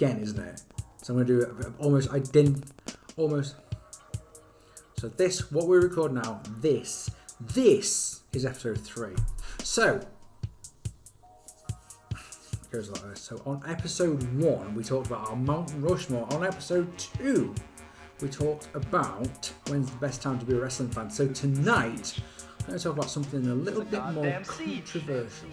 again, isn't it? So I'm going to do almost. So this, what we record now, this is episode 3. So, it goes like this. So on episode 1, we talked about our Mount Rushmore. On episode 2, we talked about when's the best time to be a wrestling fan. So tonight, I'm going to talk about something a little bit more controversial.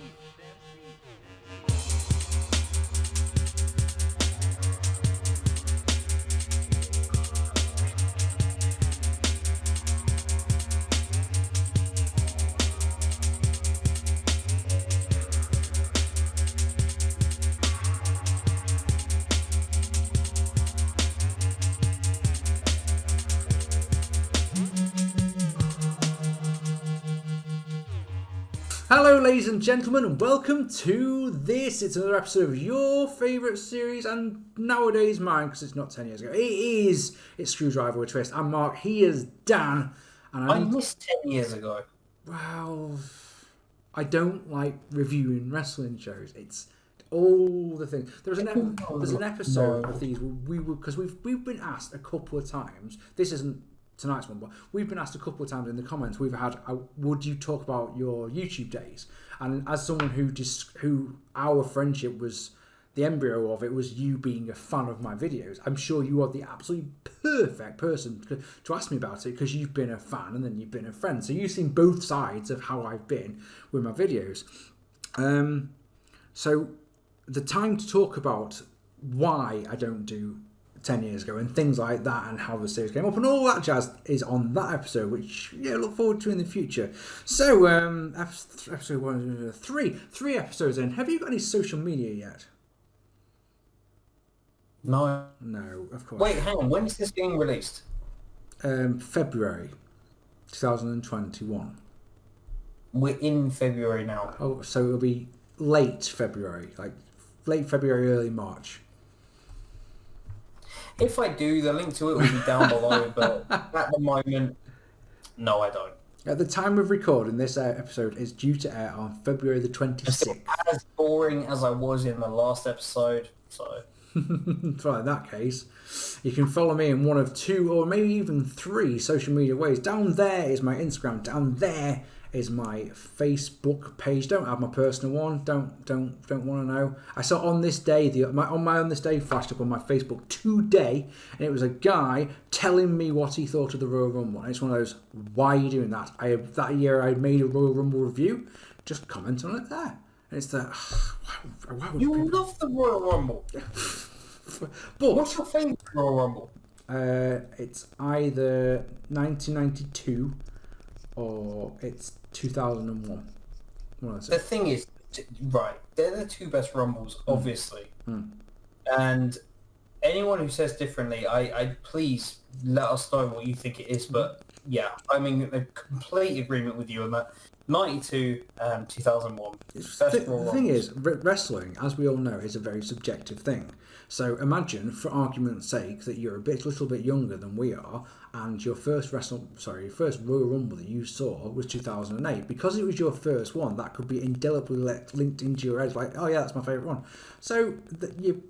Hello ladies and gentlemen, and welcome to this. It's another episode of your favourite series, and nowadays mine, because it's not 10 years ago. It's Screwdriver with Twist. I'm Mark, he is Dan. And I missed 10 years ago. Well, I don't like reviewing wrestling shows. It's all the things. There's an episode of these because we've been asked a couple of times. This isn't tonight's one, but we've been asked a couple of times in the comments. We've had, would you talk about your YouTube days? And as someone who our friendship was, the embryo of it was you being a fan of my videos, I'm sure you are the absolutely perfect person to ask me about it, because you've been a fan and then you've been a friend. So you've seen both sides of how I've been with my videos. So the time to talk about why I don't do 10 years ago and things like that, and how the series came up and all that jazz is on that episode, which look forward to in the future. So episode 1, 3 episodes in. Have you got any social media yet? No, of course. Wait, hang on, when is this being released? February 2021. We're in February now. Oh, so it'll be late February, early March. If I do, the link to it will be down below, but at the moment, no, I don't. At the time of recording, this episode is due to air on February the 26th. As boring as I was in the last episode, so... So in that case, you can follow me in one of 2 or maybe even 3 social media ways. Down there is my Instagram. Down there is my Facebook page. Don't have my personal one. Don't want to know. I saw on this day on this day flashed up on my Facebook today, and it was a guy telling me what he thought of the Royal Rumble. And it's one of those, why are you doing that? That year I made a Royal Rumble review. Just comment on it there. And it's the you love the Royal Rumble. But what's your favourite Royal Rumble? It's either 1992 or it's 2001. The thing is, right, they're the 2 best Rumbles, obviously. And anyone who says differently, I please let us know what you think it is. But yeah, I'm in complete agreement with you on that. 92 and 2001. The thing is, wrestling, as we all know, is a very subjective thing. So imagine, for argument's sake, that you're a little bit younger than we are, and your first Royal Rumble that you saw was 2008. Because it was your first one, that could be indelibly linked into your head, like, oh yeah, that's my favourite one. So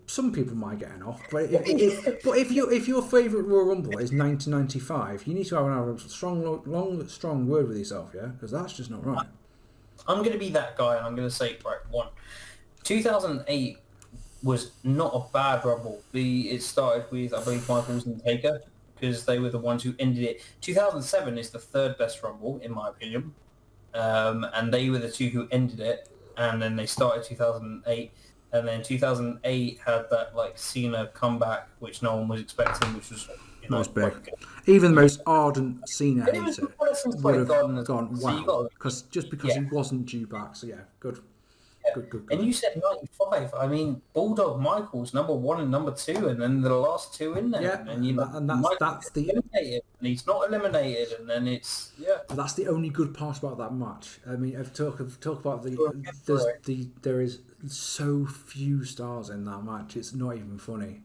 some people might get an off, but if your favourite Royal Rumble is 1995, you need to have a strong word with yourself, yeah, because that's just not right. I'm going to be that guy, and I'm going to say, right, 2008 was not a bad Rumble. It started with, I believe, Michaels and Taker, because they were the ones who ended it. 2007 is the 3rd best Rumble, in my opinion, and they were the 2 who ended it, and then they started 2008, and then 2008 had that Cena comeback, which no one was expecting, which was big. Even the most ardent Cena hater would have gone, wow, because he wasn't due back. So yeah, good. Good. And you said 95. I mean, Bulldog Michaels number 1 and number 2, and then the last 2 in there. Yeah, and that's the eliminated, and he's not eliminated, and then it's But that's the only good part about that match. I mean, I've talk about there is so few stars in that match. It's not even funny.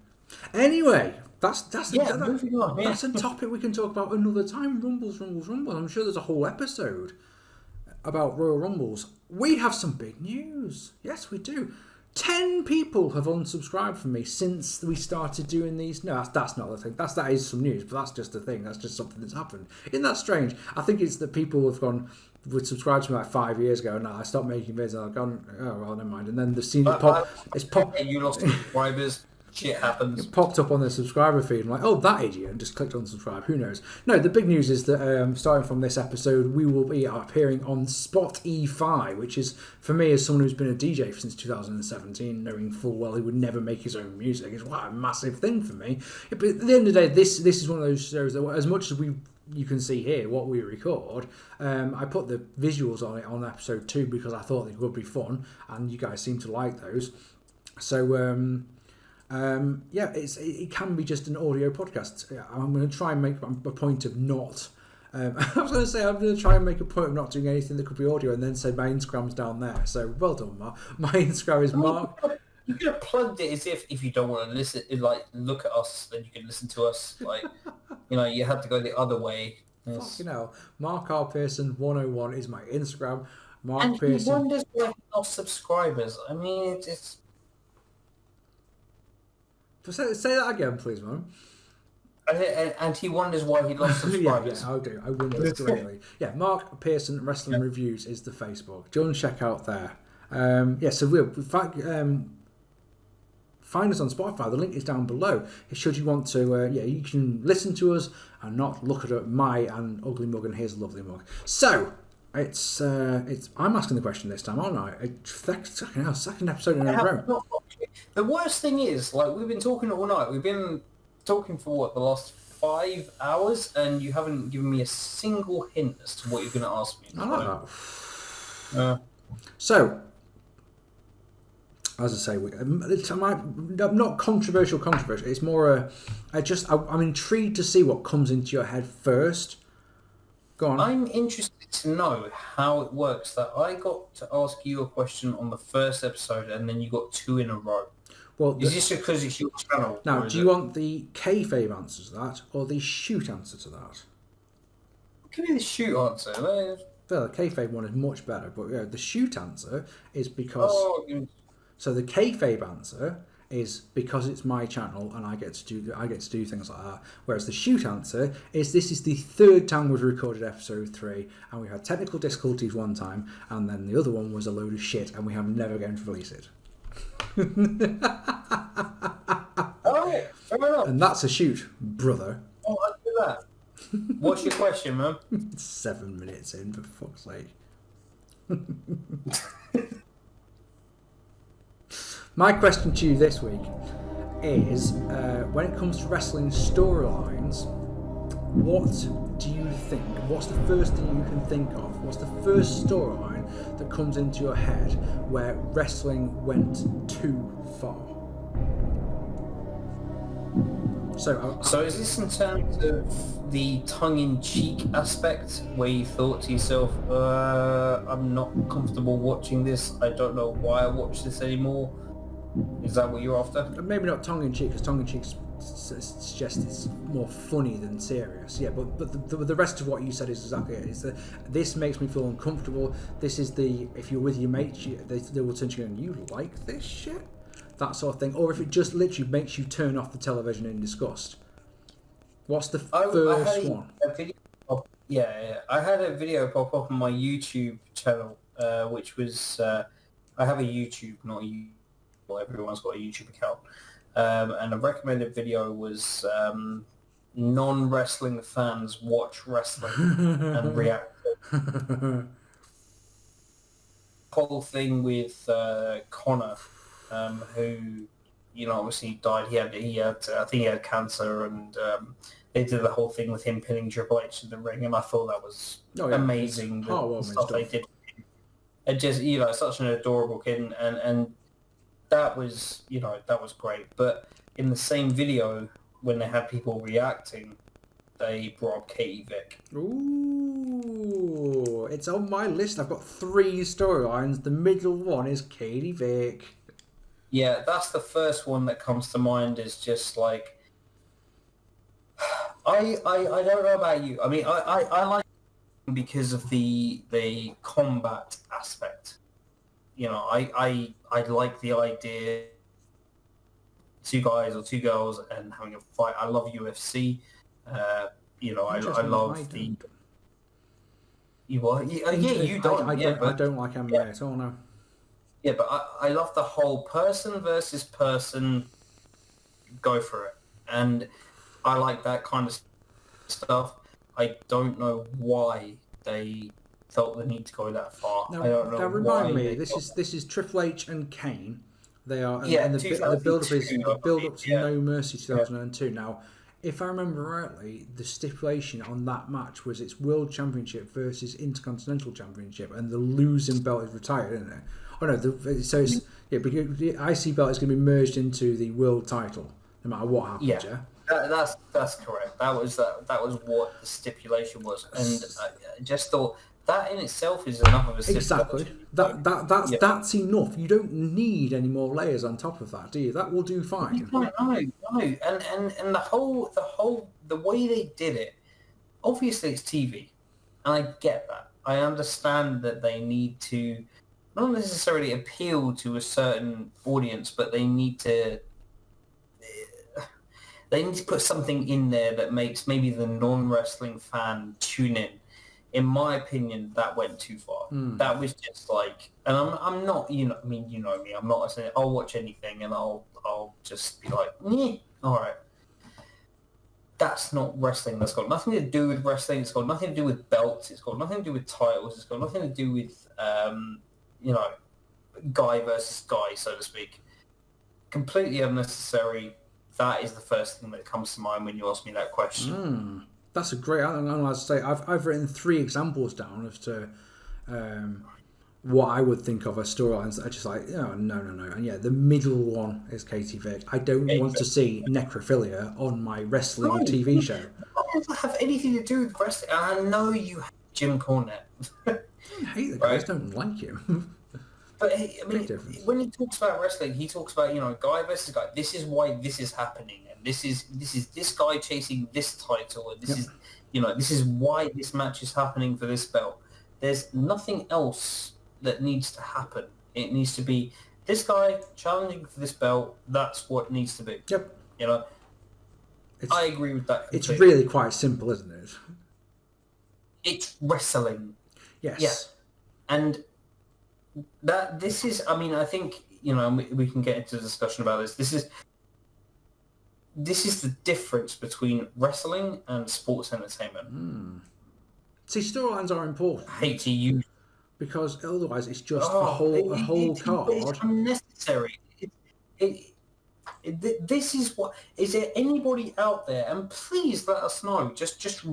Anyway, that's a topic we can talk about another time. Rumbles. I'm sure there's a whole episode about Royal Rumbles. We have some big news. Yes, we do. 10 people have unsubscribed from me since we started doing these. No, that's not the thing. That is some news, but that's just a thing. That's just something that's happened. Isn't that strange? I think it's that people have would subscribe to me like 5 years ago, and I stopped making videos, and I've gone, oh, well, never mind. And then they've seen it pop. It's pop. You lost subscribers. Shit happens. It popped up on the subscriber feed. I'm like, oh, that idiot, and just clicked on subscribe. Who knows? No, the big news is that starting from this episode, we will be appearing on Spotify, which is, for me, as someone who's been a DJ since 2017, knowing full well he would never make his own music, is a massive thing for me. But at the end of the day, this is one of those shows that, as much as you can see here what we record, I put the visuals on it on episode 2 because I thought they would be fun, and you guys seem to like those. So, yeah, it can be just an audio podcast. I'm going to try and make a point of not. I was going to say I'm going to try and make a point of not doing anything that could be audio, and then say my Instagram's down there. So well done, Mark. My Instagram is Mark. You could have plugged it as if you don't want to listen, like look at us, then you can listen to us. Like, you had to go the other way. Yes. Fucking hell. Mark R. Pearson 101 is my Instagram. Mark and Pearson. He wonders why he lost subscribers. I mean, it's. Say that again, please, man. And he wonders why he lost subscribers. Yeah, I'll do. I wonder greatly. Yeah, Mark Pearson Wrestling Reviews is the Facebook. Go and check out there. So we'll find us on Spotify. The link is down below. Should you want to, you can listen to us and not look at my and ugly mug and his lovely mug. So it's I'm asking the question this time, aren't I? Second episode in a row. The worst thing is, like, we've been talking all night. We've been talking for the last 5 hours, and you haven't given me a single hint as to what you're going to ask me. I like that. So, as I say, it's not controversial. It's more I'm intrigued to see what comes into your head first. Go on. I'm interested to know how it works that I got to ask you a question on the first episode and then you got 2 in a row. Well, is this because it's your channel? Now, do you want the kayfabe answer to that or the shoot answer to that? Give me the shoot answer. Well, the kayfabe one is much better, but the shoot answer is because... So the kayfabe answer is because it's my channel and I get to do things like that. Whereas the shoot answer is this is the 3rd time we've recorded episode 3 and we had technical difficulties one time and then the other one was a load of shit and we have never going to release it. Alright, fair enough. And that's a shoot, brother. Oh, I'll do that. What's your question, man? 7 minutes in, for fuck's sake. My question to you this week is, when it comes to wrestling storylines, what do you think? What's the first thing you can think of? What's the first storyline that comes into your head where wrestling went too far? So is this in terms of the tongue-in-cheek aspect, where you thought to yourself, I'm not comfortable watching this, I don't know why I watch this anymore? Is that what you're after? Maybe not tongue-in-cheek, because tongue-in-cheek suggests it's more funny than serious. Yeah, but the rest of what you said is exactly it. It's that this makes me feel uncomfortable. This is if you're with your mates, they will turn to you and you like this shit? That sort of thing. Or if it just literally makes you turn off the television in disgust. What's the first one? I had a video pop up on my YouTube channel, which was... I have a YouTube, not a YouTube. Well, everyone's got a YouTube account. And a recommended video was non-wrestling fans watch wrestling and react. Whole thing with Connor, who, obviously died. He had I think he had cancer, and they did the whole thing with him pinning Triple H in the ring, and I thought that was amazing. The stuff they did. And just, such an adorable kid, and that was, that was great. But in the same video, when they had people reacting, they brought up Katie Vick. Ooh, it's on my list. I've got 3 storylines. The middle one is Katie Vick. Yeah, that's the first one that comes to mind. Is just like, I don't know about you. I mean, I like it because of the combat aspect. I like the idea, two guys or two girls and having a fight. I love UFC. I Interesting. I love the. don't. You what? Yeah, you don't. I Yeah, don't. I but don't like MMA at all. No. yeah, but I love the whole person versus person. Go for it, and I like that kind of stuff. I don't know why they felt the need to go that far. I don't know why remind me. they got. This is Triple H and Kane. They are, Yeah, and the build up is 2002, the I build believe. up to Yeah, No Mercy yeah. 2002. Now, if I remember rightly, the stipulation on that match was it's World Championship versus Intercontinental Championship, and the losing belt is retired, isn't it? Oh no, so it's because the IC belt is going to be merged into the world title, no matter what happens. Yeah, that's correct. That was what the stipulation was, and I just thought that in itself is enough of a Exactly. stipulation. That's enough. You don't need any more layers on top of that, do you? That will do fine. No, and the way they did it. Obviously, it's TV, and I get that. I understand that they need to not necessarily appeal to a certain audience, but they need to put something in there that makes maybe the non-wrestling fan tune in. In my opinion, that went too far. That was just like, and I'm not, I mean, you know me, I'm not saying I'll watch anything and I'll just be like, all right. That's not wrestling. That's got nothing to do with wrestling. It's got nothing to do with belts. It's got nothing to do with titles. It's got nothing to do with, guy versus guy, so to speak. Completely unnecessary. That is the first thing that comes to mind when you ask me that question. That's a great. I say I've written 3 examples down as to what I would think of as storylines that are just like, no. And yeah, the middle one is Katie Vick. I don't want to see necrophilia on my wrestling TV show. It doesn't have anything to do with wrestling. And I know you hate Jim Cornette. I hate the guys, don't like him. But I mean, when he talks about wrestling, he talks about, guy versus guy. This is why this is happening, and this is this guy chasing this title, and this is, this is why this match is happening for this belt. There's nothing else that needs to happen. It needs to be this guy challenging for this belt. That's what needs to be. Yep. I agree with that completely. It's really quite simple, isn't it? It's wrestling. Yes. Yeah. And this is, I mean, I think, we can get into a discussion about this. This is the difference between wrestling and sports entertainment. See, storylines are important. I hate to use, because otherwise it's just a whole card. It's unnecessary. This is what. Is there anybody out there? And please let us know. Just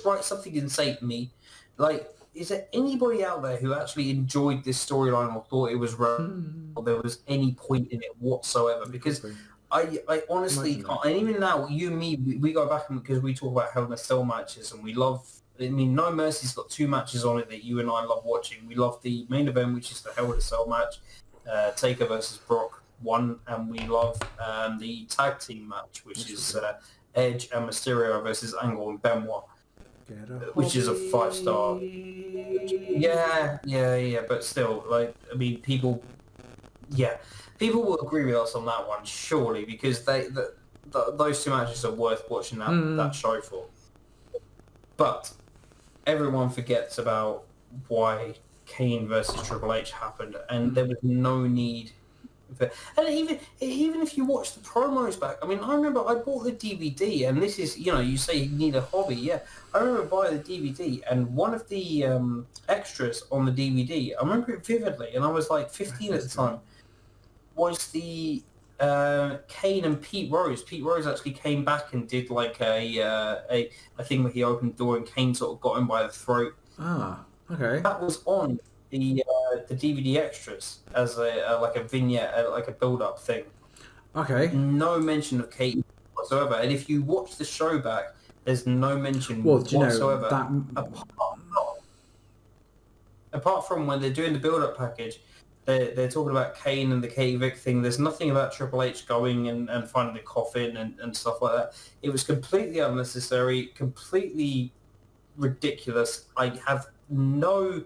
write something and say to me, like, is there anybody out there who actually enjoyed this storyline or thought it was wrong or there was any point in it whatsoever? Because I honestly can't. And even now, you and me, we go back and because we talk about Hell in a Cell matches and we love. I mean, No Mercy's got 2 matches on it that you and I love watching. We love the main event, which is the Hell in a Cell match, Taker versus Brock 1, and we love the tag team match, which is Edge and Mysterio versus Angle and Benoit. Which is a 5-star. Yeah, but still, like, I mean, people will agree with us on that one, surely, because those 2 matches are worth watching that show for. But everyone forgets about why Kane versus Triple H happened, and there was no need. And even if you watch the promos back, I mean, I remember I bought the DVD, and this is, you say you need a hobby. Yeah, I remember buying the DVD, and one of the extras on the DVD, I remember it vividly, and I was like 15 at the time, was the Kane and Pete Rose. Pete Rose actually came back and did like a thing where he opened the door and Kane sort of got him by the throat. Ah, okay. That was on the DVD extras as like a vignette, like a build-up thing. Okay. No mention of Kate whatsoever. And if you watch the show back, there's no mention whatsoever. Apart from when they're doing the build-up package, they're talking about Kane and the Kate Vick thing. There's nothing about Triple H going and finding the coffin and stuff like that. It was completely unnecessary, completely ridiculous. I have no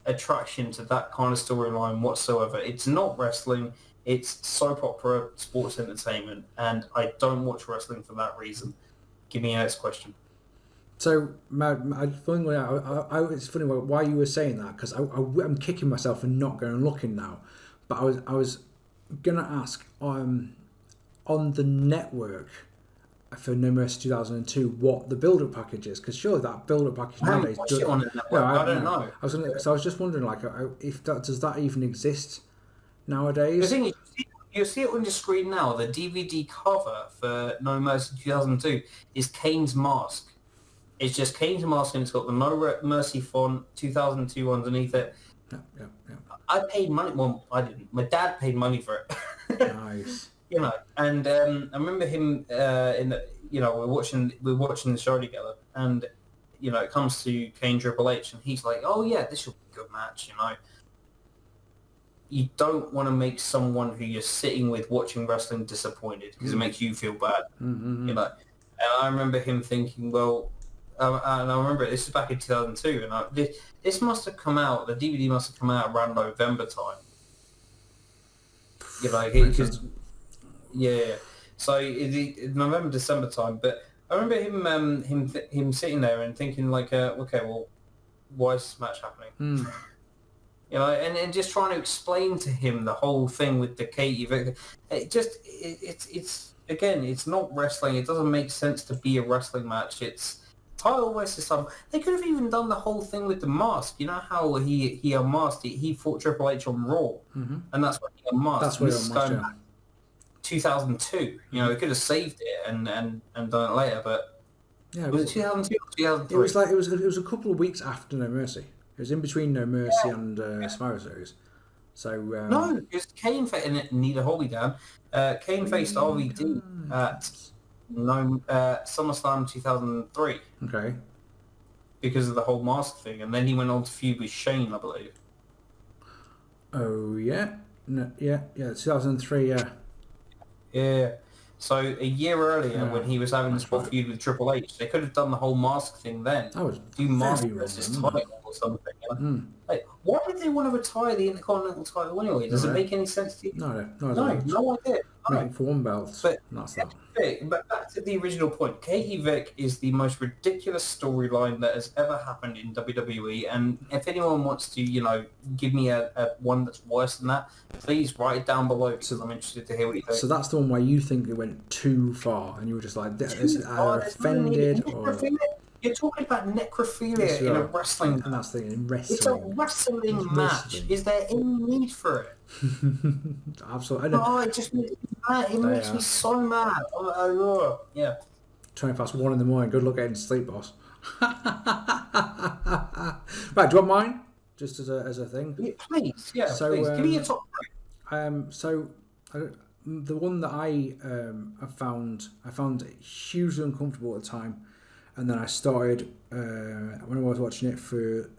attraction to that kind of storyline whatsoever. It's not wrestling. It's soap opera, sports entertainment, and I don't watch wrestling for that reason. Give me your next question. So, it's funny why you were saying that, because I'm kicking myself for not going and looking now. But I was gonna ask on the network for No Mercy 2002 what the build-up package is, because surely that build-up package nowadays. I don't know. I was just wondering, like, if does that even exist nowadays? The thing is, you see it on your screen now. The DVD cover for No Mercy 2002 is Kane's mask. It's just Kane's mask, and it's got the No Mercy font 2002 underneath it. Yeah. I paid money. Well, I didn't. My dad paid money for it. Nice. And I remember him we're watching the show together, and it comes to Kane Triple H, and he's like, "Oh yeah, this will be a good match." You don't want to make someone who you're sitting with watching wrestling disappointed, because it makes you feel bad. Mm-hmm. And I remember him thinking, well. And I remember this is back in 2002, and this must have come out. The DVD must have come out around November time. So November, December time. But I remember him sitting there and thinking like, okay, well, why is this match happening? And just trying to explain to him the whole thing with the Katie Vick. It's not wrestling. It doesn't make sense to be a wrestling match. It's title versus some. They could have even done the whole thing with the mask. You know how he unmasked. He fought Triple H on Raw, and that's when he unmasked. That's where he unmasked. 2002. They could have saved it and done it later, but was it 2002 or 2003? It was a couple of weeks after No Mercy. It was in between No Mercy and Survivor Series. So no, because Kane need a hold me down. Kane faced RVD at SummerSlam 2003. Okay. Because of the whole mask thing, and then he went on to feud with Shane, I believe. Oh yeah, 2003. Yeah. So a year earlier, when he was having this feud with Triple H, they could have done the whole mask thing then. That was do mask versus title or something. Like, why did they want to retire the Intercontinental title anyway? Does it make any sense to you? No idea. For one belt, that's that. But back to the original point, Katie Vick is the most ridiculous storyline that has ever happened in WWE, and if anyone wants to, give me a one that's worse than that, please write it down below, because I'm interested to hear what you think. So that's the one where you think it went too far, and you were just like, offended, or... You're talking about necrophilia in a wrestling. And that's the thing, in wrestling. It's a wrestling match. Is there any need for it? Absolutely. It just makes me mad. It makes me so mad. Yeah. 1:20 in the morning. Good luck getting to sleep, boss. Right, do you want mine? Just as a thing? Yeah, please. Yeah, so, please. Give me your top three. The one that I found hugely uncomfortable at the time. And then I started, when I was watching it for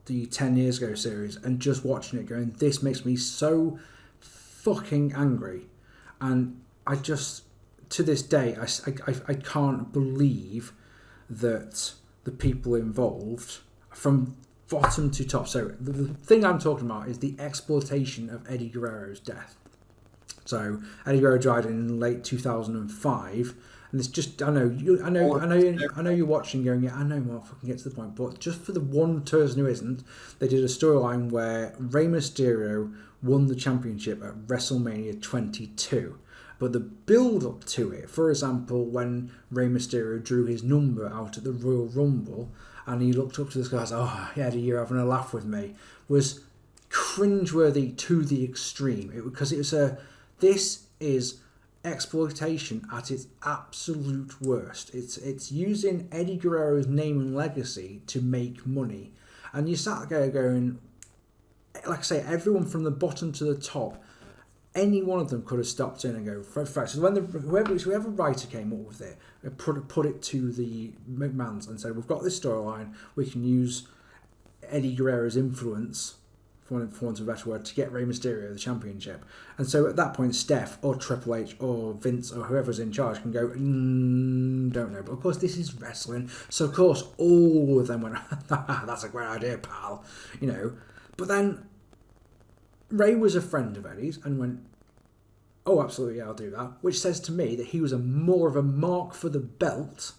the 10 Years Ago series, and just watching it going, this makes me so fucking angry. And I just, to this day, I can't believe that the people involved, from bottom to top. So the thing I'm talking about is the exploitation of Eddie Guerrero's death. So Eddie Guerrero died in late 2005. And it's just, I know you're watching going, yeah, I know, Mark, fucking get to the point. But just for the one person who isn't, they did a storyline where Rey Mysterio won the championship at WrestleMania 22. But the build-up to it, for example, when Rey Mysterio drew his number out at the Royal Rumble, and he looked up to this guy and said, oh, yeah, you're having a laugh with me, was cringeworthy to the extreme. This is exploitation at its absolute worst. It's using Eddie Guerrero's name and legacy to make money, and you sat there going, like I say, everyone from the bottom to the top, any one of them could have stopped in and go, so when whoever writer came up with it, put it to the McMahons and said, we've got this storyline, we can use Eddie Guerrero's influence, for want of a better word, to get Rey Mysterio the championship. And so at that point, Steph or Triple H or Vince or whoever's in charge can go, don't know. But of course, this is wrestling. So of course, all of them went, that's a great idea, pal. But then Ray was a friend of Eddie's and went, oh, absolutely, yeah, I'll do that. Which says to me that he was more of a mark for the belt,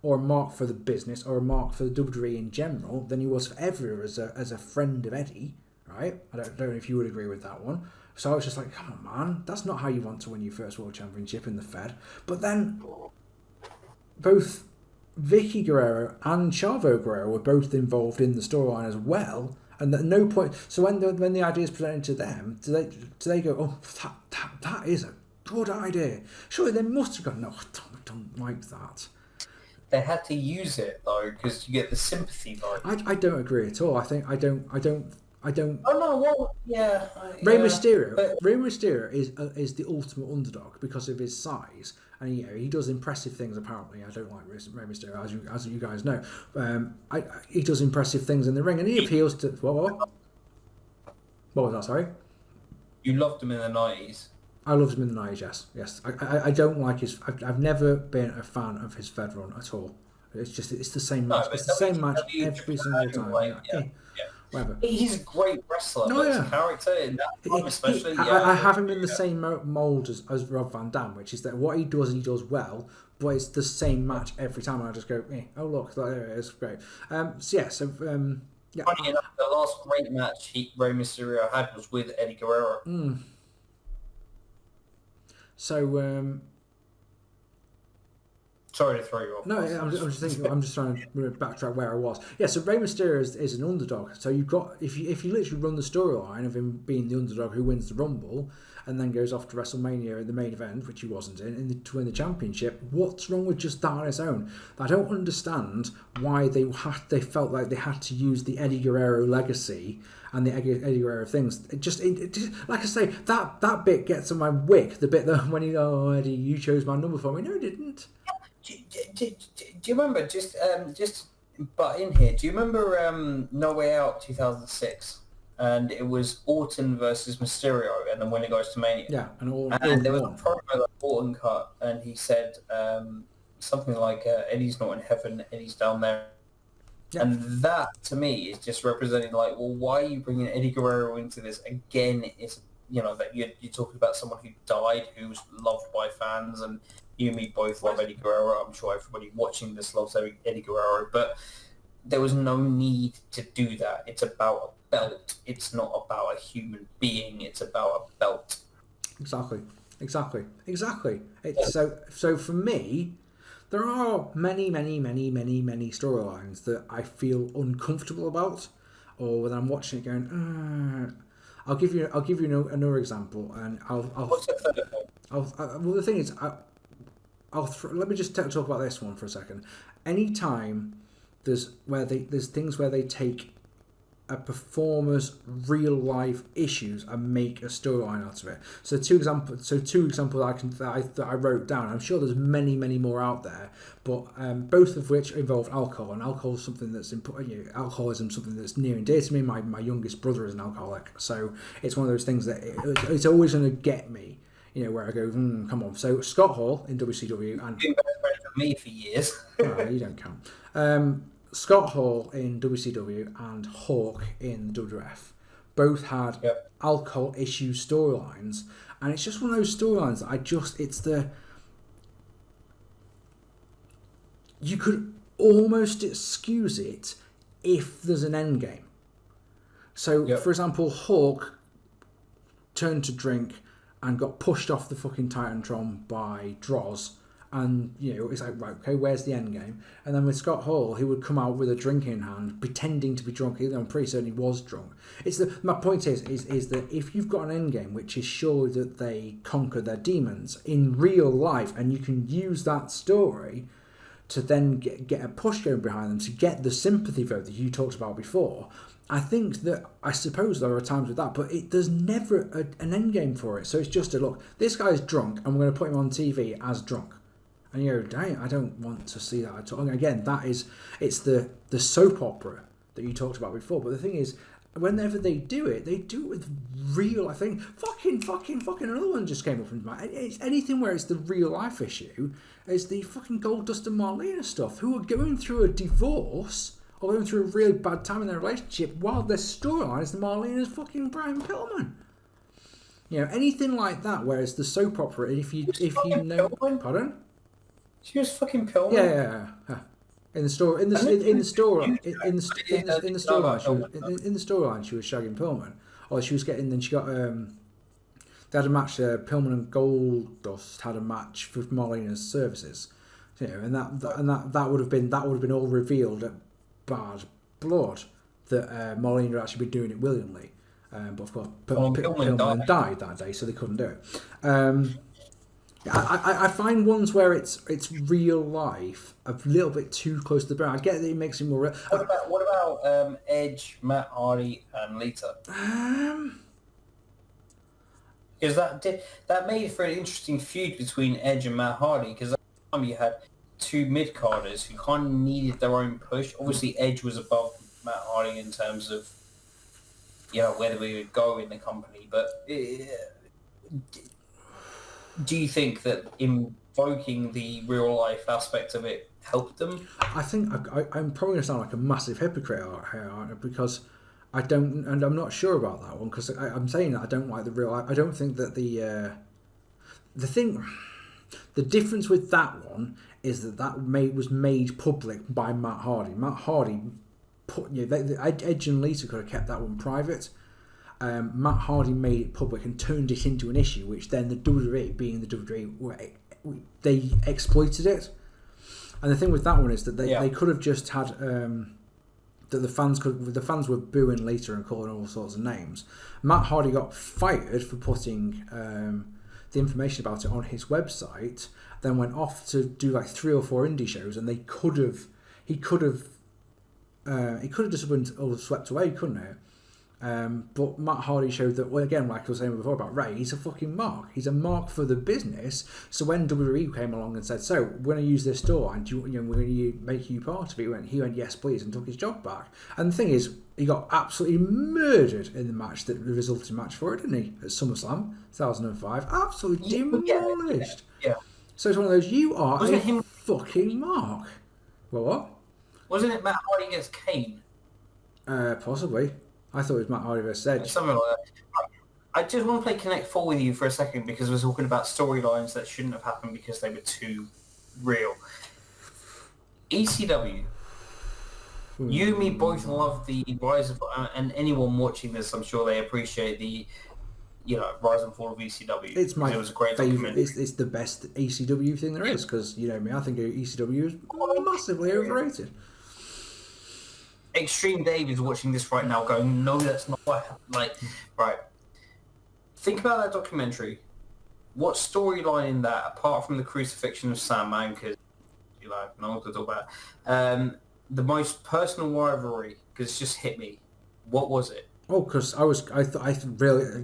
or a mark for the business, or a mark for the WWE in general than he was forever as a friend of Eddie, right? I don't know if you would agree with that one. So I was just like, come on, man, that's not how you want to win your first World Championship in the Fed. But then both Vicky Guerrero and Chavo Guerrero were both involved in the storyline as well. And at no point, so when the idea is presented to them, do they go, oh, that is a good idea? Surely they must have gone, no, I don't like that. They had to use it though because you get the sympathy vote. I don't agree at all. I don't. Oh no, well, yeah. Rey Mysterio is the ultimate underdog because of his size, and he does impressive things. Apparently, I don't like Rey Mysterio, as you guys know. He does impressive things in the ring, and he appeals to what was that? Sorry. You loved him in the 90s. I loved him in the 90s. Yes. I don't like his. I've never been a fan of his Fed run at all. It's the same match. It's the same match every single time. Yeah. Whatever. He's a great wrestler. His character in that time especially. I have him in the same mould as Rob Van Dam, which is that what he does well, but it's the same match every time. I just go, oh look, there it is, great. Yeah. Funny enough, the last great match Rey Mysterio had was with Eddie Guerrero. So. Sorry to throw you off. No, I'm just thinking. I'm just trying to backtrack where I was. Yeah, so Rey Mysterio is an underdog. So you've got if you literally run the storyline of him being the underdog who wins the Rumble and then goes off to WrestleMania in the main event, which he wasn't to win the championship. What's wrong with just that on its own? I don't understand why they felt like they had to use the Eddie Guerrero legacy and the Eddie Guerrero things. It just like I say, that bit gets on my wick. The bit that when Eddie, you chose my number for me. No, I didn't. Do you remember, just butt in here, do you remember No Way Out 2006? And it was Orton versus Mysterio, and then when it goes to Mania. Yeah, and there was a promo that Orton cut, and he said something like, Eddie's not in heaven, Eddie's down there. Yeah. And that, to me, is just representing, like, well, why are you bringing Eddie Guerrero into this? Again, it's, that you're talking about someone who died, who was loved by fans, and you and me both love Eddie Guerrero. I'm sure everybody watching this loves Eddie Guerrero, but there was no need to do that. It's about a belt. It's not about a human being. It's about a belt. Exactly. It's so for me, there are many storylines that I feel uncomfortable about, or when I'm watching it going, I'll give you another example, and What's the third one? Well, the thing is, let me just talk about this one for a second. Anytime there's things where they take a performer's real life issues and make a storyline out of it. So two examples that I wrote down. I'm sure there's many more out there, but both of which involve alcohol. And alcohol is something that's important. Alcoholism, something that's near and dear to me. My youngest brother is an alcoholic, so it's one of those things that it's always going to get me. Where I go, come on. So Scott Hall in WCW and you've been best friends with me for years. You don't count. Scott Hall in WCW and Hawk in WWF both had alcohol issue storylines, and it's just one of those storylines that you could almost excuse it if there's an end game. So, for example, Hawk turned to drink and got pushed off the fucking Titantron by Droz. And, it's like, right, okay, where's the end game? And then with Scott Hall, he would come out with a drink in hand, pretending to be drunk. I'm pretty certain he was drunk. My point is that if you've got an end game, which is sure that they conquer their demons in real life, and you can use that story to then get a push going behind them, to get the sympathy vote that you talked about before, I suppose there are times with that, but there's never an end game for it. So it's just look, this guy's drunk, and we're going to put him on TV as drunk. And you go, dang, I don't want to see that at all. And again, it's the soap opera that you talked about before. But the thing is, whenever they do it with real, I think, fucking, another one just came up in my mind. It's anything where it's the real life issue, is the fucking Goldust and Marlena stuff, who are going through a divorce or going through a really bad time in their relationship, while their storyline is the Marlena's fucking Brian Pillman. You know, anything like that, where it's the soap opera, if you know, Pillman? pardon? She was fucking Pillman. Yeah. In the storyline, she was shagging Pillman, or she was getting. Then she got. They had a match. Pillman and Goldust had a match for Marlena's services. You know, and that would have been all revealed at Bad Blood that Marlena had actually been doing it willingly. But of course, Pillman died that day, so they couldn't do it. I find ones where it's real life a little bit too close to the bone. I get that it makes it more real. What about Edge, Matt Hardy, and Lita? Because that made for an interesting feud between Edge and Matt Hardy. Because at the time you had two mid-carders who kind of needed their own push. Obviously, Edge was above Matt Hardy in terms of whether we would go in the company, but. Do you think that invoking the real life aspect of it helped them? I think I'm probably going to sound like a massive hypocrite here, aren't I? Because I don't, and I'm not sure about that one, because I'm saying that I don't like the real life. I don't think that the difference with that one is that was made public by Matt Hardy. Matt Hardy Edge and Lisa could have kept that one private. Matt Hardy made it public and turned it into an issue, which then the WWE, being the WWE, they exploited it. And the thing with that one is that they could have just had that the fans were booing Lita and calling all sorts of names. Matt Hardy got fired for putting the information about it on his website. Then went off to do like 3 or 4 indie shows, and he could have just been all swept away, couldn't he? But Matt Hardy showed that, well, again, like I was saying before about Ray, he's a fucking mark. He's a mark for the business. So when WWE came along and said, "So we're going to use this store, and we're going to make you part of it," he went, "Yes, please," and took his job back. And the thing is, he got absolutely murdered in the match that resulted in match for it, didn't he? At SummerSlam 2005, absolutely demolished. Yeah. So it's one of those. You are a fucking mark. Well, what? Wasn't it Matt Hardy against Kane? Possibly. I thought it was Matt Hardy versus Edge. Something like that. I just want to play Connect 4 with you for a second, because we're talking about storylines that shouldn't have happened because they were too real. ECW. You and me both love the rise of, and anyone watching this, I'm sure they appreciate the, rise and fall of ECW. It was a great favourite. It's the best ECW thing there is, because you know me, I think ECW is massively overrated. Extreme Dave is watching this right now going, no, that's not what happened. Right. Think about that documentary. What storyline in that, apart from the crucifixion of Sandman, because, no one to talk about, the most personal rivalry, because it's just hit me. What was it? Oh, because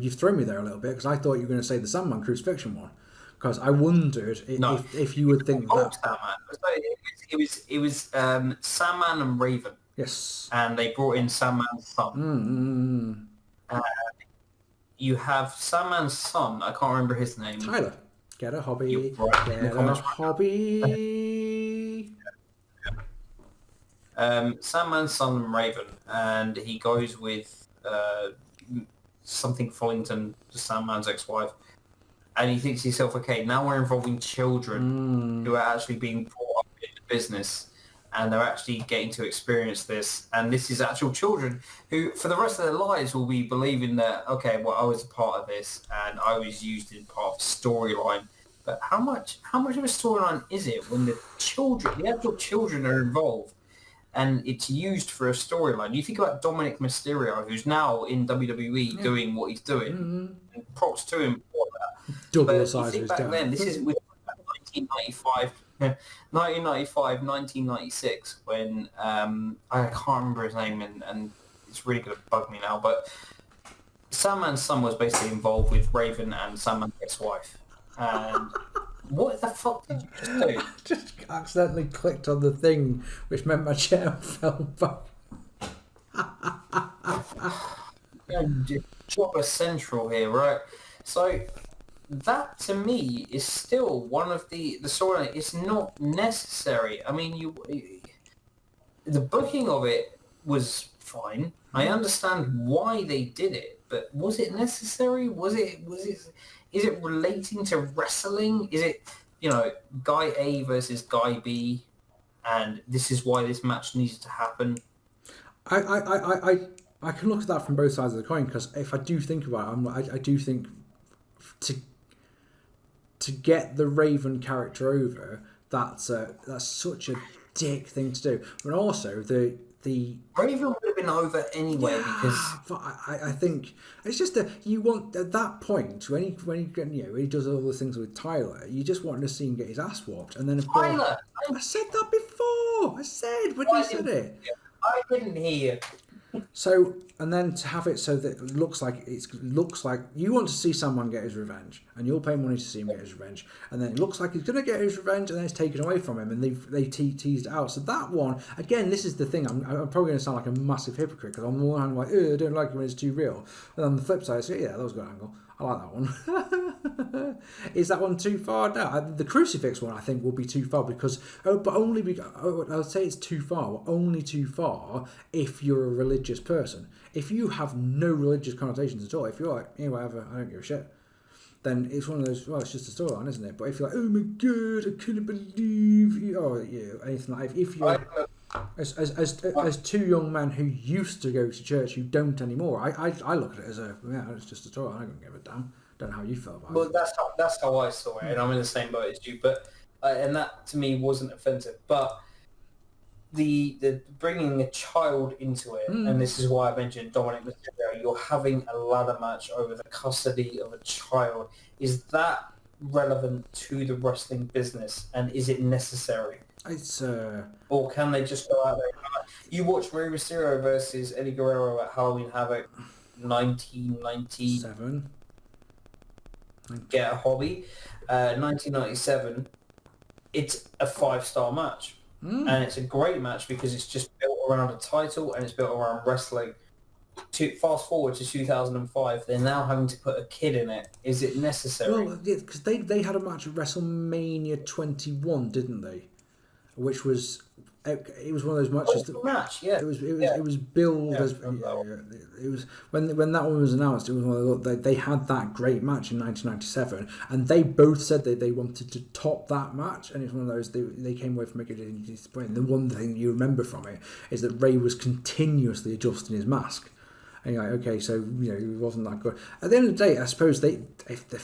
you've thrown me there a little bit, because I thought you were going to say the Sandman crucifixion one. Because I wondered if you would think that. Sandman. It was Sandman and Raven. Yes. And they brought in Sandman's son. You have Sandman's son. I can't remember his name. Tyler. Get a hobby. Right. Get a hobby. Sandman's son and Raven. And he goes with something Follington, Sandman's ex-wife. And he thinks to himself, okay, now we're involving children who are actually being brought up in the business. And they're actually getting to experience this. And this is actual children who, for the rest of their lives, will be believing that, okay, well, I was a part of this and I was used in part of the storyline. But how much of a storyline is it when the actual children are involved and it's used for a storyline? You think about Dominic Mysterio, who's now in WWE doing what he's doing. And props to him for that. Double the size of his back then, this is with 1995... 1995, 1996, when I can't remember his name, and it's really going to bug me now, but Sandman's son was basically involved with Raven and Sandman's ex-wife. And what the fuck did you just do? Just accidentally clicked on the thing, which meant my chair fell back. Proper central here, right? So that to me is still one of the storyline. It's not necessary. I mean, the booking of it was fine. I understand why they did it, but was it necessary? Is it relating to wrestling? Is it, guy A versus guy B, and this is why this match needs to happen? I can look at that from both sides of the coin, because if I do think about it, I do think to get the Raven character over, that's such a dick thing to do. But also the Raven would have been over anyway, because but I think it's just that you want, at that point, when he does all the things with Tyler, you just want to see him get his ass whooped, and then of course, Tyler. I said that before. I said when you said it. I didn't hear you. So, and then to have it so that it looks like you want to see someone get his revenge, and you'll pay money to see him get his revenge, and then it looks like he's going to get his revenge, and then it's taken away from him, and they teased it out. So that one, again, this is the thing. I'm probably going to sound like a massive hypocrite, because on the one hand, I'm like, I don't like it when it's too real, and on the flip side, I say, yeah, that was a good angle. I like that one. Is that one too far? No, the crucifix one I think will be too far, because I would say it's too far. Only too far if you're a religious person. If you have no religious connotations at all, if you're like, yeah, whatever, I don't give a shit, then it's one of those, well, it's just a storyline, isn't it? But if you're like, oh my god, I couldn't believe you, anything like that, if you're as two young men who used to go to church who don't anymore, I look at it as it's just a story. I don't give a damn. Don't know how you felt about it. Well, that's how I saw it, and I'm in the same boat as you. But and that to me wasn't offensive. But the bringing a child into it, and this is why I mentioned Dominic Mysterio. You're having a ladder match over the custody of a child. Is that relevant to the wrestling business, and is it necessary? It's or can they just go out there? You watch Rey Mysterio versus Eddie Guerrero at Halloween Havoc 1997. Get a hobby. 1997. It's a 5-star match, and it's a great match because it's just built around a title and it's built around wrestling. Fast forward to 2005, they're now having to put a kid in it. Is it necessary? Well, yeah, because they had a match at WrestleMania 21, didn't they? Which was, it was one of those matches that match, yeah. It was billed as it was when that one was announced. It was one of they had that great match in 1997, and they both said that they wanted to top that match, and it's one of those they came away from it disappointed. The one thing you remember from it is that Ray was continuously adjusting his mask. And you're like, okay, so he wasn't that good. At the end of the day, I suppose if the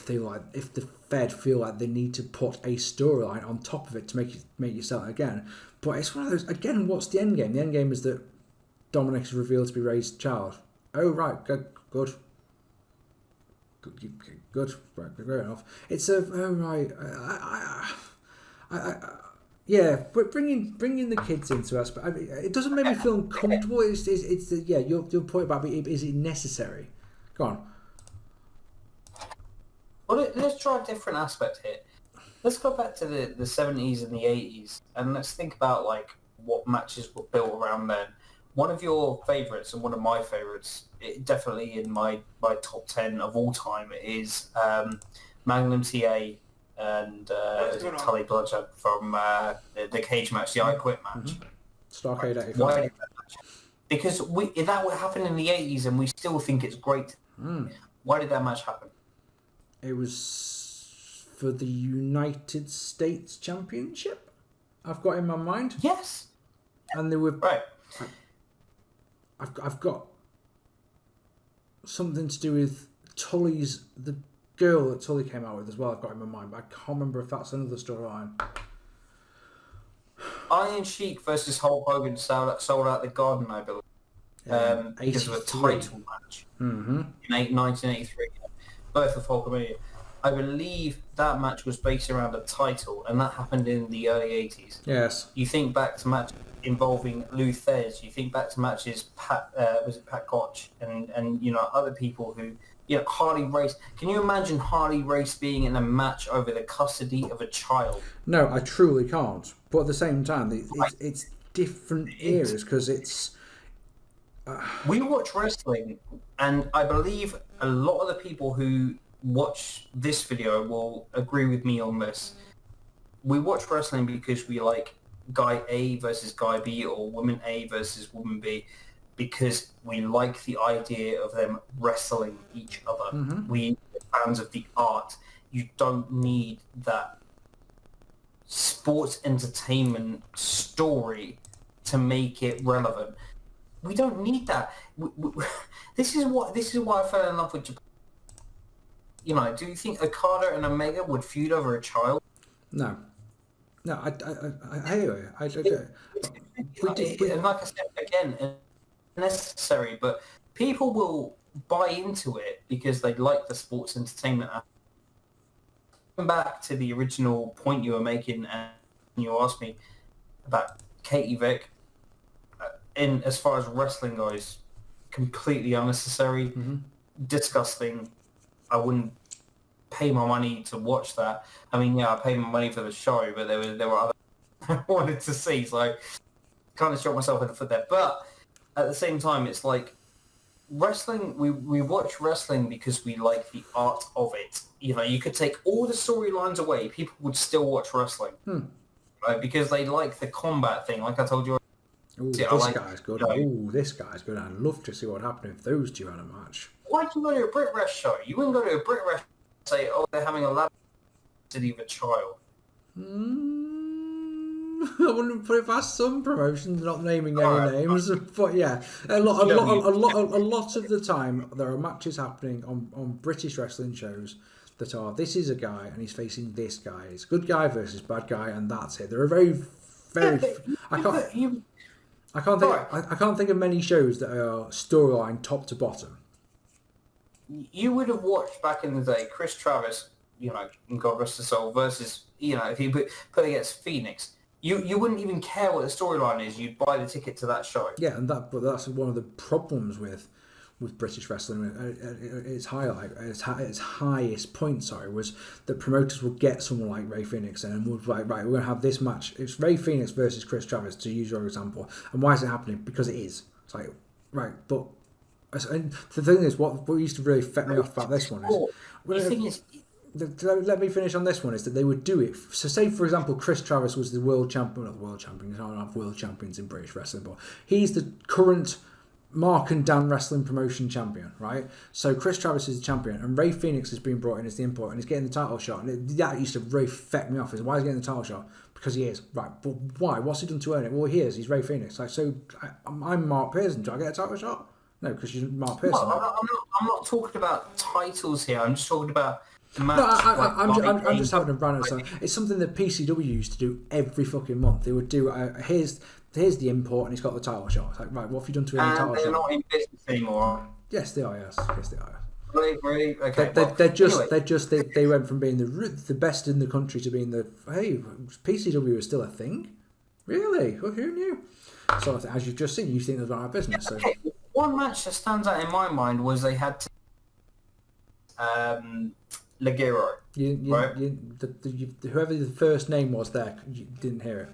Fed feel like they need to put a storyline on top of it to make you sell it again. But it's one of those, again, what's the end game? The end game is that Dominic is revealed to be Ray's child. Oh right, good, fair enough. It's yeah, but bringing the kids into us, but it doesn't make me feel uncomfortable. It's your point about is it necessary? Go on. Well, let's try a different aspect here. Let's go back to the 70s and the 80s, and let's think about what matches were built around then. One of your favourites and one of my favourites, definitely in my top 10 of all time, is Magnum TA and Tully Blanchard from the cage match, the I Quit match. Starcade 85. Why did that match? Because that would happen in the 80s and we still think it's great. Why did that match happen? It was for the United States Championship, I've got in my mind. Yes. And they were... Right. I've got something to do with Tully's... The girl that Tully came out with as well, I've got in my mind, but I can't remember if that's another storyline. Iron Sheik versus Hulk Hogan sold out the Garden, I believe. Because of a title match in 1983. Both of Hulkamania. I believe that match was based around a title, and that happened in the early 80s. Yes. You think back to matches involving Lou Thez. You think back to matches Pat Gotch and other people who Harley Race. Can you imagine Harley Race being in a match over the custody of a child? No, I truly can't. But at the same time, it's different eras because it's. We watch wrestling, and I believe a lot of the people who watch this video will agree with me on this. We watch wrestling because we like guy A versus guy B or woman A versus woman B because we like the idea of them wrestling each other. We are fans of the art. You don't need that sports entertainment story to make it relevant. We don't need that. This is why I fell in love with Japan. You know, do you think Okada and Omega would feud over a child? No. I hear you. And like I said, again, it's necessary, but people will buy into it because they like the sports entertainment. Going back to the original point you were making, and you asked me about Katie Vick, in as far as wrestling goes, completely unnecessary, disgusting. I wouldn't pay my money to watch that. I mean, yeah, I paid my money for the show, but there were other I wanted to see, so I kind of shot myself in the foot there. But at the same time, it's like wrestling. We watch wrestling because we like the art of it. You know, you could take all the storylines away, people would still watch wrestling, right? Because they like the combat thing. Like I told you. Ooh, guy's good. You know, Ooh, this guy's good. I'd love to see what happened if those two had a match. Why'd you go to a Brit Rest show? You wouldn't go to a Brit Rest and say, oh, they're having a lab city of a child. I wouldn't put it past some promotions, not naming any names, but yeah, a lot of the time there are matches happening on British wrestling shows that are, this is a guy and he's facing this guy. It's good guy versus bad guy, and that's it. There are very. I can't think of many shows that are storyline top to bottom. You would have watched back in the day Chris Travis, you know, in God Rest His Soul, versus, you know, if he put against Phoenix. You wouldn't even care what the storyline is. You'd buy the ticket to that show. Yeah, and that's one of the problems with British wrestling. Its highest point, was that promoters would get someone like Ray Phoenix in and would be like, right, we're going to have this match. It's Ray Phoenix versus Chris Travis, to use your example. And why is it happening? Because it is. It's like, right, but and the thing is, what used to really fet me off about this one is... Let me finish on this one, is that they would do it. So say, for example, Chris Travis was the world champion, not the world champion, I don't have world champions in British wrestling, but he's the current Marc and Dan wrestling promotion champion, right? So Chris Travis is the champion, and Ray Phoenix has been brought in as the import, and he's getting the title shot. And that used to really fet me off, is why is he getting the title shot? Because he is. Right, but why? What's he done to earn it? Well, he is. He's Ray Phoenix. Like, so I'm Mark Pearson. Do I get a title shot? No, because you're Mark Pearson. No, I'm not talking about titles here. I'm just talking about... No, I'm just having a rant. It's something that PCW used to do every fucking month. They would do, here's the import, and he's got the title shot. It's like, right, what have you done to him? The title they're shot? not in business anymore. Yes, they are. Yes, they are. Really? Okay. They went from being the best in the country to being PCW is still a thing. Really? Well, who knew? So as you've just seen, you think they're not our business. So. Okay. One match that stands out in my mind was they had Guerrero, right? Whoever the first name was there, you didn't hear it.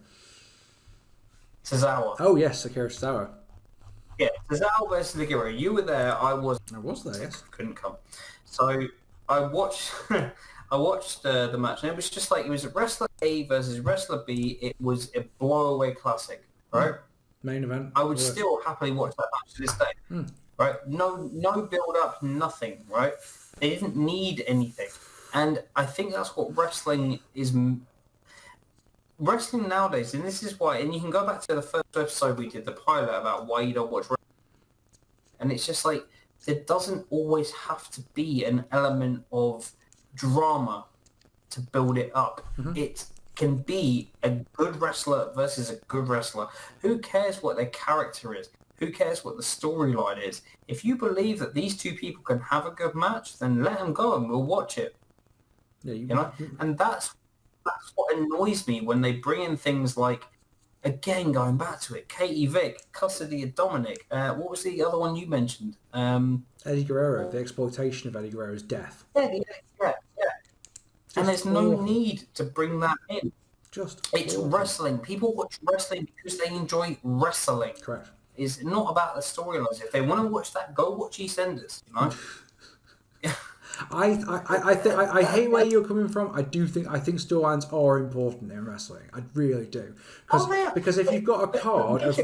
Tozawa. Oh yes, Akira Tozawa. Yeah, Tozawa versus Guerrero. You were there. I was there. Yes. Couldn't come. So I watched. I watched the match, and it was just like it was wrestler A versus wrestler B. It was a blowaway classic, right? Main event. I would still happily watch that match to this day. Right? No build up, nothing. Right? They didn't need anything. And I think that's what wrestling is. Wrestling nowadays, and this is why, and you can go back to the first episode we did, the pilot, about why you don't watch wrestling. And it's just like, there doesn't always have to be an element of drama to build it up. It can be a good wrestler versus a good wrestler. Who cares what their character is? Who cares what the storyline is? If you believe that these two people can have a good match, then let them go and we'll watch it. Yeah, you know? And that's what annoys me when they bring in things like, again, going back to it, Katie Vick, custody of Dominic. What was the other one you mentioned? Eddie Guerrero, the exploitation of Eddie Guerrero's death. Yeah. And there's no need to bring that in. It's wrestling. People watch wrestling because they enjoy wrestling. Correct. It's not about the storylines. If they want to watch that, go watch EastEnders, you know? I hate where you're coming from. I think storylines are important in wrestling. I really do. Because if you've got a card of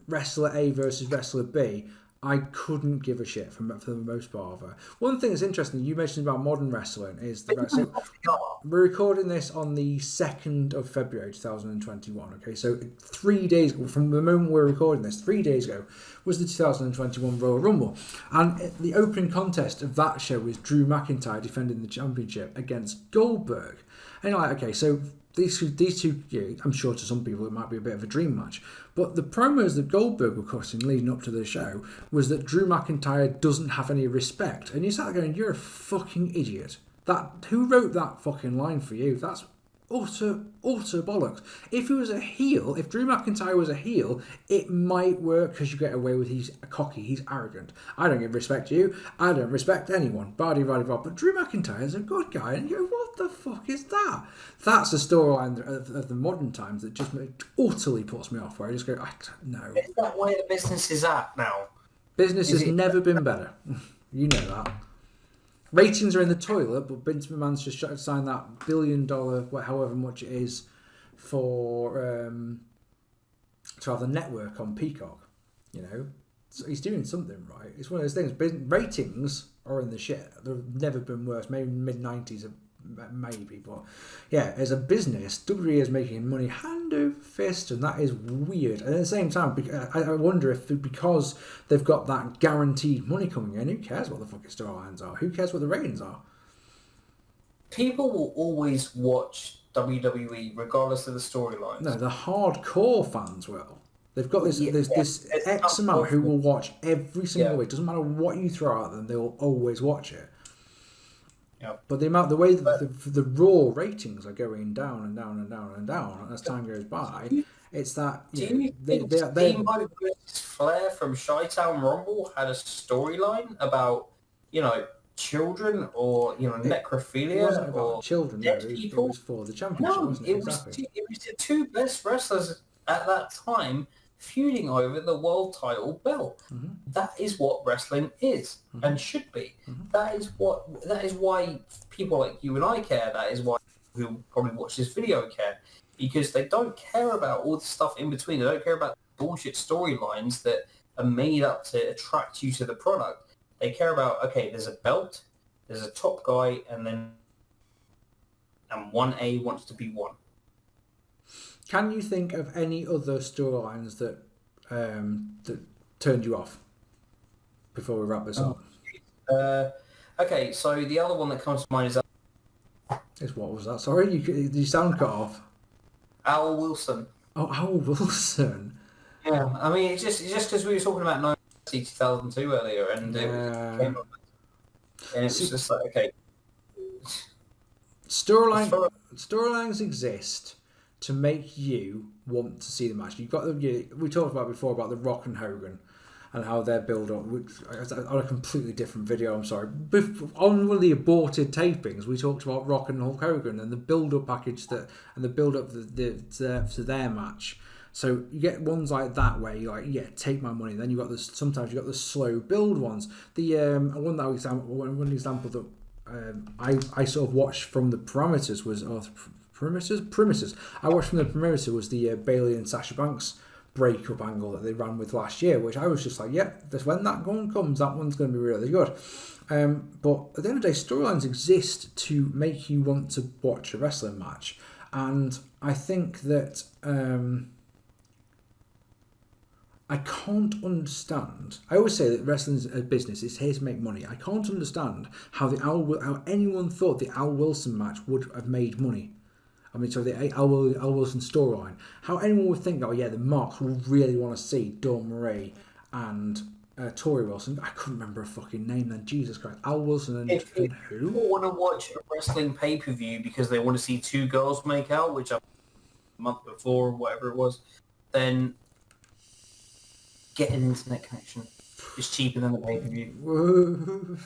wrestler A versus wrestler B, I couldn't give a shit for the most part of it. One thing that's interesting, you mentioned about modern wrestling, is the wrestling. We're recording this on the 2nd of February 2021, okay? So 3 days ago, from the moment we're recording this, 3 days ago, was the 2021 Royal Rumble. And the opening contest of that show was Drew McIntyre defending the championship against Goldberg. And you're like, okay, so these two, I'm sure to some people it might be a bit of a dream match. But the promos that Goldberg were cutting leading up to the show was that Drew McIntyre doesn't have any respect. And you sat there going, you're a fucking idiot. Who wrote that fucking line for you? That's utter bollocks. If he was a heel, if Drew McIntyre was a heel, it might work because you get away with he's cocky, he's arrogant. I don't respect you. I don't respect anyone. But Drew McIntyre is a good guy, and you go, what the fuck is that? That's a storyline of the modern times that just utterly puts me off. Where I just go, I don't know. Is that where the business is at now? Business has never been better. You know that. Ratings are in the toilet, but Vince McMahon's just signed that $1 billion, however much it is, for to have the network on Peacock. You know, so he's doing something right. It's one of those things. Ratings are in the shit. They've never been worse. Maybe mid-90s, maybe, but yeah, as a business, WWE is making money hand over fist, and that is weird. And at the same time, I wonder if because they've got that guaranteed money coming in, who cares what the fucking storylines are? Who cares what the ratings are? People will always watch WWE regardless of the storylines. No, the hardcore fans will. They've got this X amount who will watch every single week. Doesn't matter what you throw at them, they will always watch it. Yep. But the way the raw ratings are going down and down and down and down as time goes by, it's that Steamboat versus Flair from Chi-Town Rumble had a storyline about children or necrophilia, it wasn't about or children. Dead It was for the championship. No, wasn't it exactly. was the two best wrestlers at that time feuding over the world title belt. Mm-hmm. That is what wrestling is and should be. Mm-hmm. That is why people like you and I care. That is why people who probably watch this video care, because they don't care about all the stuff in between. They don't care about bullshit storylines that are made up to attract you to the product. They care about, okay, there's a belt, there's a top guy, and 1A wants to be one. Can you think of any other storylines that turned you off before we wrap this up? Okay, so the other one that comes to mind is What was that? Sorry, you sound cut off. Al Wilson. Oh, Al Wilson. Yeah, I mean, it's just because we were talking about 2002 earlier, and it was just like, okay. Storylines exist to make you want to see the match. We talked about before about the Rock and Hogan and how they're build up, which on a completely different video. I'm sorry. On one of the aborted tapings, we talked about Rock and Hulk Hogan and the build up package and the build up to their match. So you get ones like that where you're like, yeah, take my money. Then sometimes you got the slow build ones. The one example that I sort of watched from the perimeters was premises. I watched from the perimeter was the Bayley and Sasha Banks breakup angle that they ran with last year, which I was just like, yep, when that one comes, that one's going to be really good. But at the end of the day, storylines exist to make you want to watch a wrestling match, and I think that I can't understand. I always say that wrestling is a business. It's here to make money. I can't understand how anyone thought the Al Wilson match would have made money. I mean, so the Al Wilson storyline. How anyone would think, oh yeah, the marks will really want to see Dawn Marie and Tori Wilson. I couldn't remember a fucking name then. Jesus Christ. Al Wilson and if who? People want to watch a wrestling pay-per-view because they want to see two girls make out, which a month before or whatever it was, then get an internet connection. It's cheaper than the pay-per-view.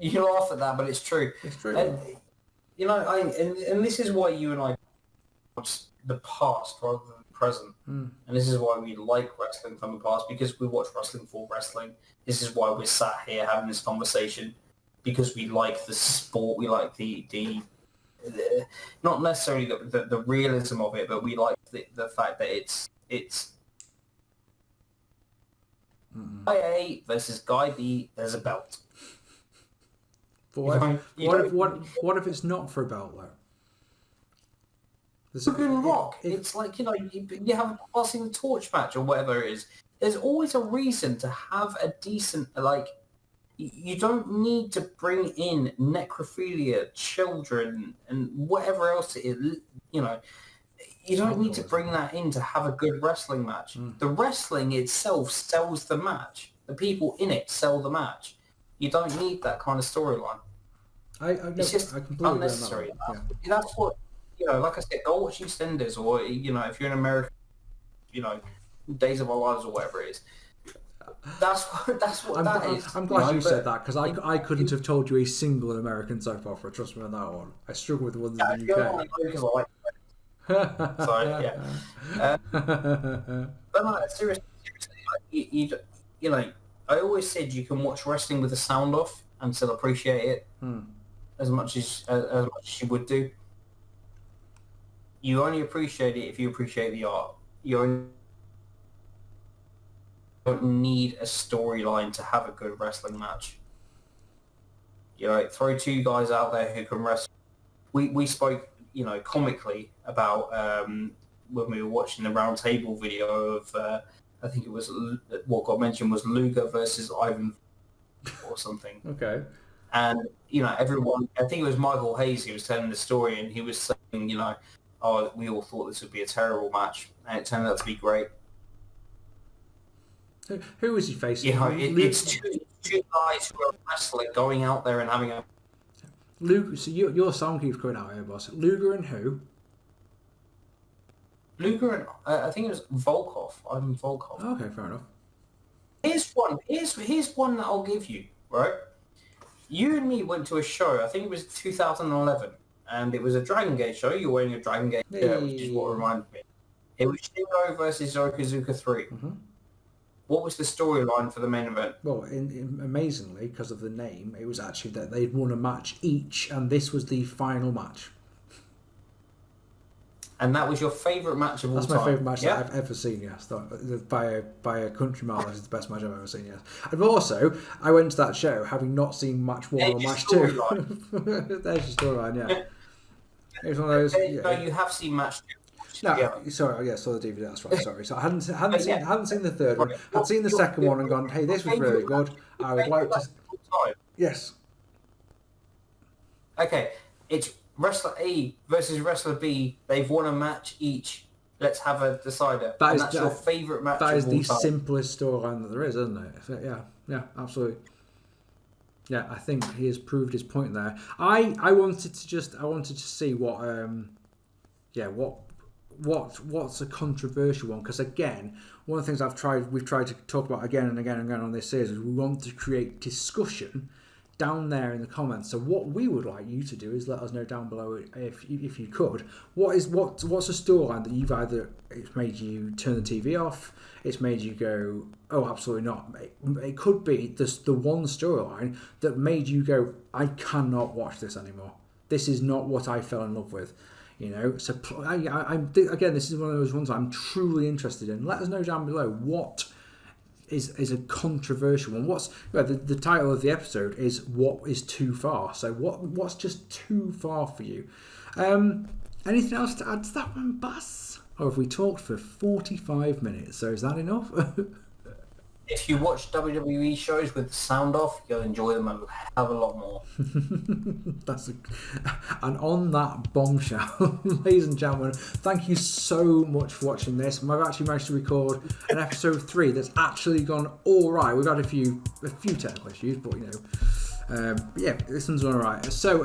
You laugh at that, but it's true. It's true. And, and this is why you and I watch the past rather than the present. And this is why we like wrestling from the past, because we watch wrestling for wrestling. This is why we're sat here having this conversation, because we like the sport, we like the not necessarily the realism of it, but we like the fact that it's Guy A versus Guy B. There's a belt. But what if it's not for a belt though? Fucking Rock. It's like, you know, you have a passing the torch match or whatever it is. There's always a reason to have a decent, like, you don't need to bring in necrophilia, children, and whatever else it is, you know. You don't need to bring that in to have a good wrestling match. The wrestling itself sells the match. The people in it sell the match. You don't need that kind of storyline. It's just unnecessary. That's what, you know, like I said, go watch EastEnders, or, you know, if you're in America, you know, Days of Our Lives or whatever it is. That's what that is. I'm glad you said that, because I couldn't have told you a single American soap opera. Trust me on that one. I struggle with the ones in the UK. So yeah, but no, seriously, like, you know, I always said you can watch wrestling with the sound off and still appreciate it as much as you would do. You only appreciate it if you appreciate the art. You don't need a storyline to have a good wrestling match. You know, throw two guys out there who can wrestle. We spoke, you know, comically about when we were watching the round table video of I think it was what got mentioned was Luger versus Ivan or something. Okay. And, you know, everyone, I think it was Michael Hayes who was telling the story, and he was saying, you know, oh, we all thought this would be a terrible match, and it turned out to be great. Who was he facing? You know, it's two guys who are wrestling, going out there and having a... Luger, so your song keeps coming out here, boss. Luger and who? Luger and I think it was Volkov. Ivan Volkov. Okay, fair enough. Here's one that I'll give you, right? You and me went to a show, I think it was 2011, and it was a Dragon Gate show. You're wearing a Dragon Gate shirt, which is what reminded me. It was Shingo versus Yokozuka 3. Mm-hmm. What was the storyline for the main event? Well, amazingly, because of the name, it was actually that they'd won a match each, and this was the final match. And that was your favourite match of all time? That's my favourite match that I've ever seen, yes. By a country mile, this is the best match I've ever seen, yes. And also, I went to that show having not seen match 1 or match 2. There's your storyline, yeah. It was one of those... No, you have seen match 2. No, sorry, I saw the DVD, that's right, sorry. So I hadn't seen the third one. I'd seen the second one and gone, hey, this was really good. I would like to... Yes. Okay, it's Wrestler A versus Wrestler B. They've won a match each. Let's have a decider. That's your favourite match of all time. That is the simplest storyline that there is, isn't it? Yeah, absolutely. Yeah, I think he has proved his point there. I wanted to see what's a controversial one, because again, one of the things we've tried to talk about again and again and again on this series is we want to create discussion down there in the comments. So what we would like you to do is let us know down below, if you could, what's a storyline that you've either, it's made you turn the TV off, it's made you go, oh, absolutely not. It could be the one storyline that made you go, I cannot watch this anymore. This is not what I fell in love with. You know, so again, this is one of those ones I'm truly interested in. Let us know down below what is a controversial one. What's the title of the episode is what is too far. So what's just too far for you? Anything else to add to that one, Buzz? Or have we talked for 45 minutes? So is that enough? If you watch WWE shows with the sound off, you'll enjoy them a hell of a lot more. And on that bombshell, ladies and gentlemen, thank you so much for watching this. I've actually managed to record an episode 3 that's actually gone all right. We've had a few technical issues, but you know. This one's all right. So,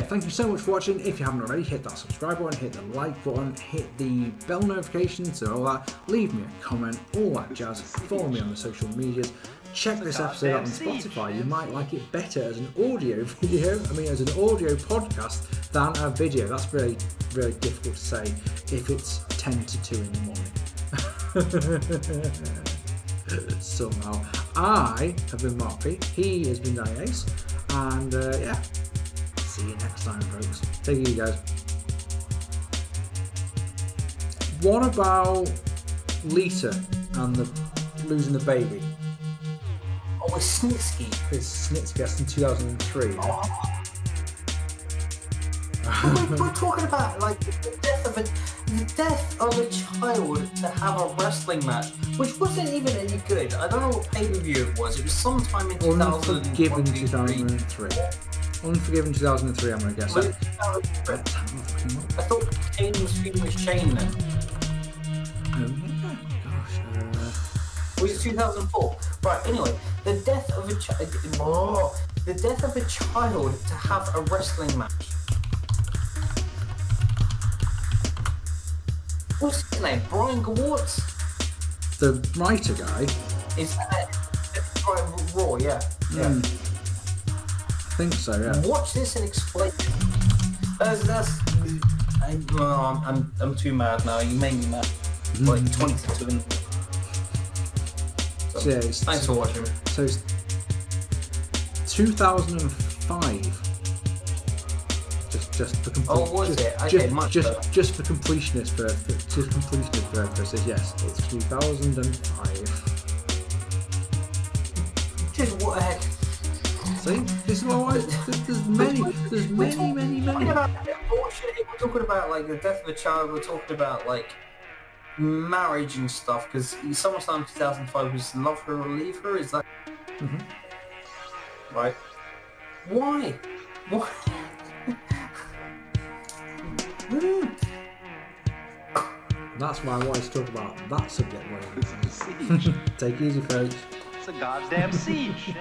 thank you so much for watching. If you haven't already, hit that subscribe button, hit the like button, hit the bell notification, so all that. Leave me a comment, all that jazz. Follow me on the social medias. Check this episode out on Spotify. You might like it better as an audio video, as an audio podcast than a video. That's very, very difficult to say if it's 10 to 2 in the morning. Somehow. I have been Mark P. He has been Danny Ace. And yeah, see you next time, folks. Take it easy, guys. What about Lita and the losing the baby? Oh, it's Snitsky. It's Snitsky. That's in 2003. Oh. We're talking about like the death of a child to have a wrestling match, which wasn't even any good. I don't know what pay-per-view it was. It was sometime in 2003. Unforgiven 2003. Unforgiven 2003. I'm gonna guess. I thought Kane was feuding with Shane then. Was it 2004? Right. Anyway, the death of a child. The death of a child to have a wrestling match. What's his name? Brian Gewirtz? The writer guy? Is that Raw, yeah. I think so, yeah. Watch this and explain. I'm too mad now. You made me mad. Like 22 in. So, yeah, thanks for watching. So it's 2005. Just for just for completionist purposes, yes, it's 2005. Just what the heck? See, this is why there's many. We're talking about like the death of a child. We're talking about like marriage and stuff. Because SummerSlam 2005 was love her or leave her. Is that right? Why? That's why I wanted to talk about that subject. Take it easy, folks. It's a goddamn siege.